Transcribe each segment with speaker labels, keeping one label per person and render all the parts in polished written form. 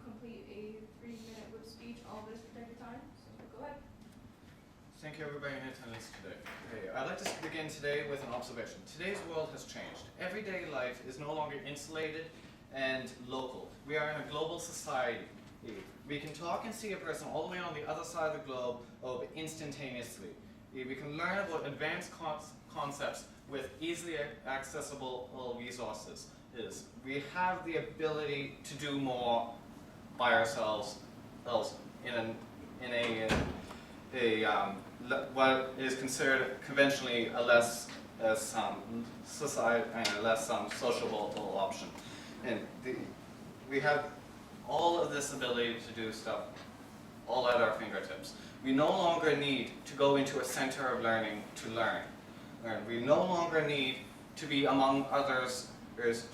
Speaker 1: complete a 3-minute word speech, all of it is protected time, so go ahead.
Speaker 2: Thank you everybody in attendance today. Okay, I'd like to begin today with an observation. Today's world has changed. Everyday life is no longer insulated and local. We are in a global society. We can talk and see a person all the way on the other side of the globe instantaneously. We can learn about advanced concepts with easily accessible resources. We have the ability to do more by ourselves in what is considered conventionally a less sociable option. And we have all of this ability to do stuff all at our fingertips. We no longer need to go into a center of learning to learn. We no longer need to be among others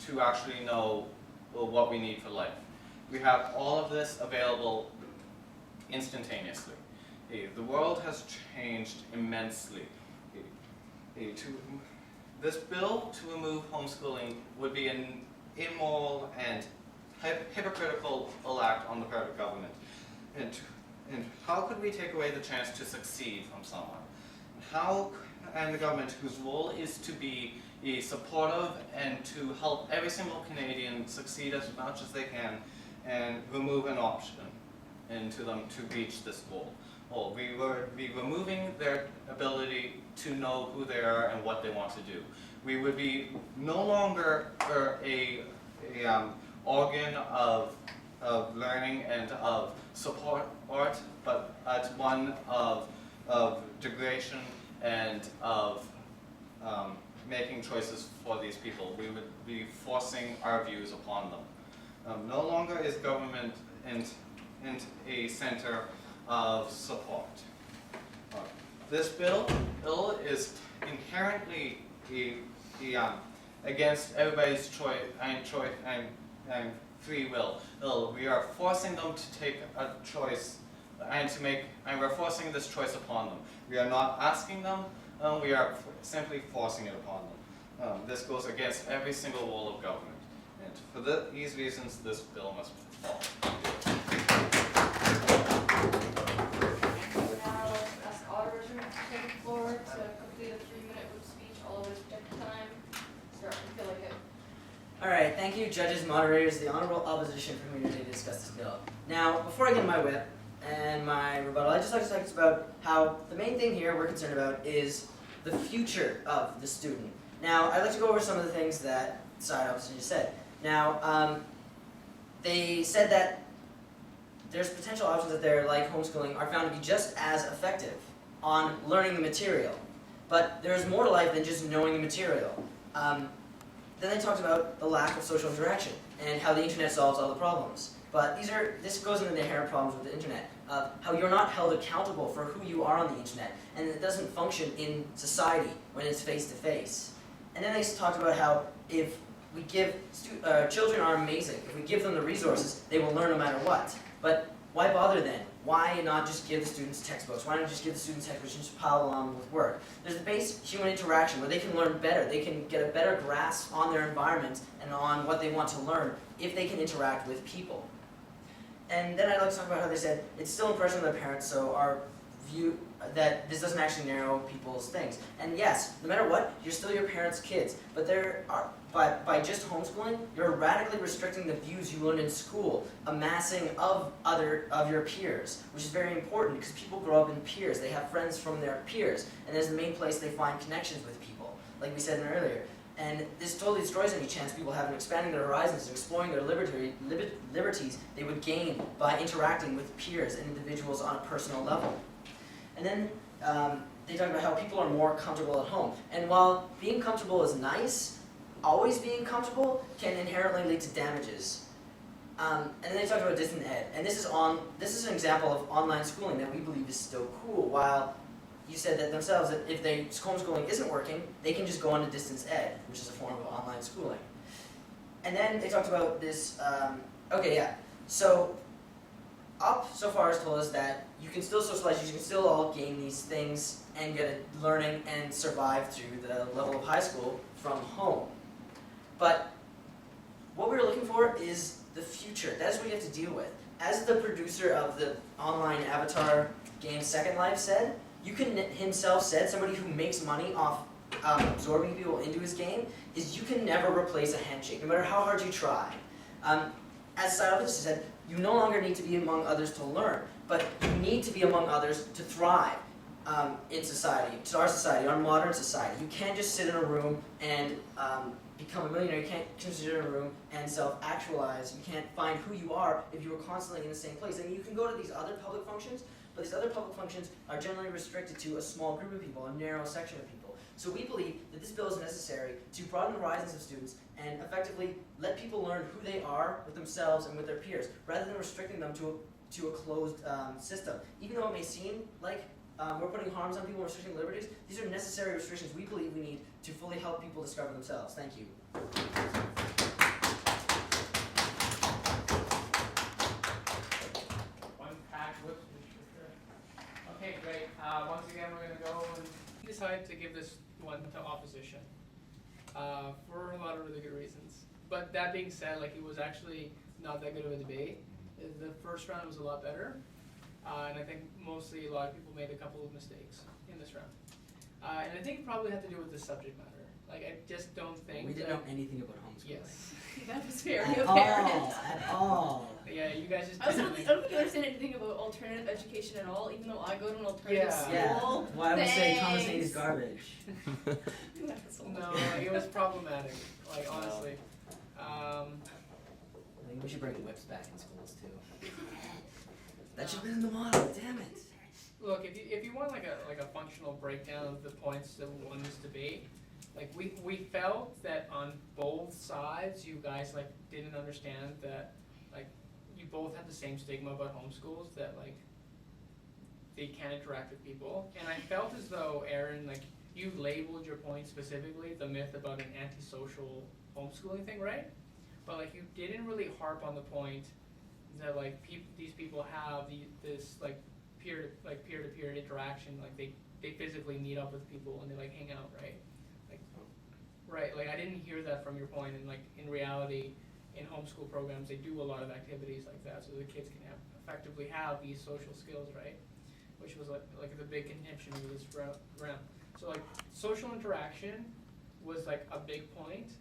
Speaker 2: to actually know what we need for life. We have all of this available instantaneously. The world has changed immensely. This bill to remove homeschooling would be an immoral and hypocritical act on the part of government. And how could we take away the chance to succeed from someone? And the government, whose role is to be supportive and to help every single Canadian succeed as much as they can, and remove an option into them to reach this goal. Well, we would be removing their ability to know who they are and what they want to do. We would be no longer a organ of learning and of support, but one of degradation and of making choices for these people. We would be forcing our views upon them. No longer is government in a center of support. This bill is inherently against everybody's choice and free will. We are forcing them to take a choice and we're forcing this choice upon them. We are not asking them, we are simply forcing it upon them. This goes against every single rule of government. And for these reasons, this bill must fall.
Speaker 1: Now, ask auditors to take the floor to complete a 3-minute word speech, all of it is protected time. Start when you feel like it.
Speaker 3: All right, thank you, judges, moderators, the honorable opposition for me today to discuss this bill. Now, before I get my whip and my rebuttal, I'd just like to talk about how the main thing here we're concerned about is the future of the student. Now, I'd like to go over some of the things that the side opposition just said. Now, they said that there's potential options that there, like homeschooling, are found to be just as effective on learning the material. But there's more to life than just knowing the material. Then they talked about the lack of social interaction and how the internet solves all the problems. But this goes into the inherent problems with the internet, of how you're not held accountable for who you are on the internet, and it doesn't function in society when it's face-to-face. And then they talked about how if we give, children are amazing. If we give them the resources, they will learn no matter what. But why bother then? Why not just give the students textbooks? Why not just give the students textbooks and just pile along with work? There's the base human interaction where they can learn better. They can get a better grasp on their environment and on what they want to learn if they can interact with people. And then I'd like to talk about how they said it's still impression of their parents, so our view that this doesn't actually narrow people's things. And yes, no matter what, you're still your parents' kids. But by just homeschooling, you're radically restricting the views you learned in school, amassing of your peers, which is very important because people grow up in peers. They have friends from their peers, and there's the main place they find connections with people, like we said earlier. And this totally destroys any chance people have in expanding their horizons and exploring their liberties they would gain by interacting with peers and individuals on a personal level. And then they talk about how people are more comfortable at home. And while being comfortable is nice, always being comfortable can inherently lead to damages. And then they talked about distant ed. And this is an example of online schooling that we believe is still cool. While you said that themselves that if homeschooling isn't working, they can just go on to distance ed, which is a form of online schooling. And then they talked about this, So up so far has told us that you can still socialize, you can still all gain these things and get a learning and survive through the level of high school from home. But what we're looking for is the future. That is what you have to deal with. As the producer of the online avatar game Second Life said, somebody who makes money off absorbing people into his game, is you can never replace a handshake, no matter how hard you try. As Psychologist said, you no longer need to be among others to learn, but you need to be among others to thrive in society, to our society, our modern society. You can't just sit in a room and become a millionaire. You can't just sit in a room and self-actualize. You can't find who you are if you are constantly in the same place. I mean, you can go to these other public functions, but these other public functions are generally restricted to a small group of people, a narrow section of people. So we believe that this bill is necessary to broaden the horizons of students and effectively let people learn who they are with themselves and with their peers, rather than restricting them to a closed system. Even though it may seem like we're putting harms on people and restricting liberties, these are necessary restrictions we believe we need to fully help people discover themselves. Thank you.
Speaker 4: One packed whip speech for sure. Okay, great. Once again, we're going to go and decide to give this one to opposition for a lot of really good reasons. But that being said, like, it was actually not that good of a debate. The first round was a lot better, and I think mostly a lot of people made a couple of mistakes in this round. And I think it probably had to do with the subject matter. Like, I just don't think
Speaker 3: We didn't know anything about homeschooling.
Speaker 4: Yes.
Speaker 1: That was very
Speaker 3: At
Speaker 1: apparent.
Speaker 3: all, at all.
Speaker 4: Yeah, you guys just
Speaker 1: I
Speaker 4: didn't
Speaker 1: don't think you understand anything about alternative education at all, even though I go to an alternative
Speaker 4: Yeah.
Speaker 1: school.
Speaker 3: Why would say Thomas
Speaker 1: Thanks.
Speaker 3: Aid is garbage?
Speaker 1: That's all.
Speaker 4: No, it was problematic. Like, honestly.
Speaker 3: I think we should bring whips back in schools too. That should have been in the model, damn it.
Speaker 4: Look, if you want like a functional breakdown of the points that won this debate, like we felt that on both sides you guys like didn't understand that like you both had the same stigma about homeschools, that like they can't interact with people. And I felt as though, Aaron, like you labeled your point specifically, the myth about an antisocial homeschooling thing, right? But like you didn't really harp on the point that like these people have this like peer-to-peer interaction, like they physically meet up with people and they like hang out, right? Like I didn't hear that from your point, and like in reality, in homeschool programs they do a lot of activities like that, so the kids can effectively have these social skills, right? Which was like the big contention of this round. So like social interaction was like a big point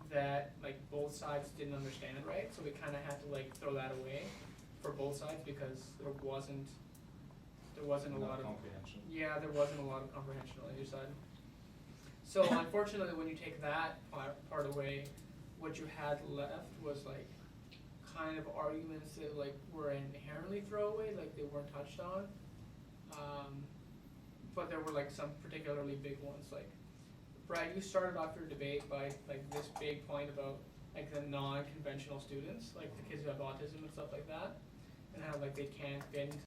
Speaker 4: that like both sides didn't understand, right? So we kind of had to like throw that away for both sides because there wasn't a lot of
Speaker 2: comprehension.
Speaker 4: Yeah, there wasn't a lot of comprehension on either side. So unfortunately, when you take that part away, what you had left was like kind of arguments that like were inherently throwaway, like they weren't touched on. But there were like some particularly big ones. Like Brad, you started off your debate by like this big point about like the non-conventional students, like the kids who have autism and stuff like that, and how like they can't fit into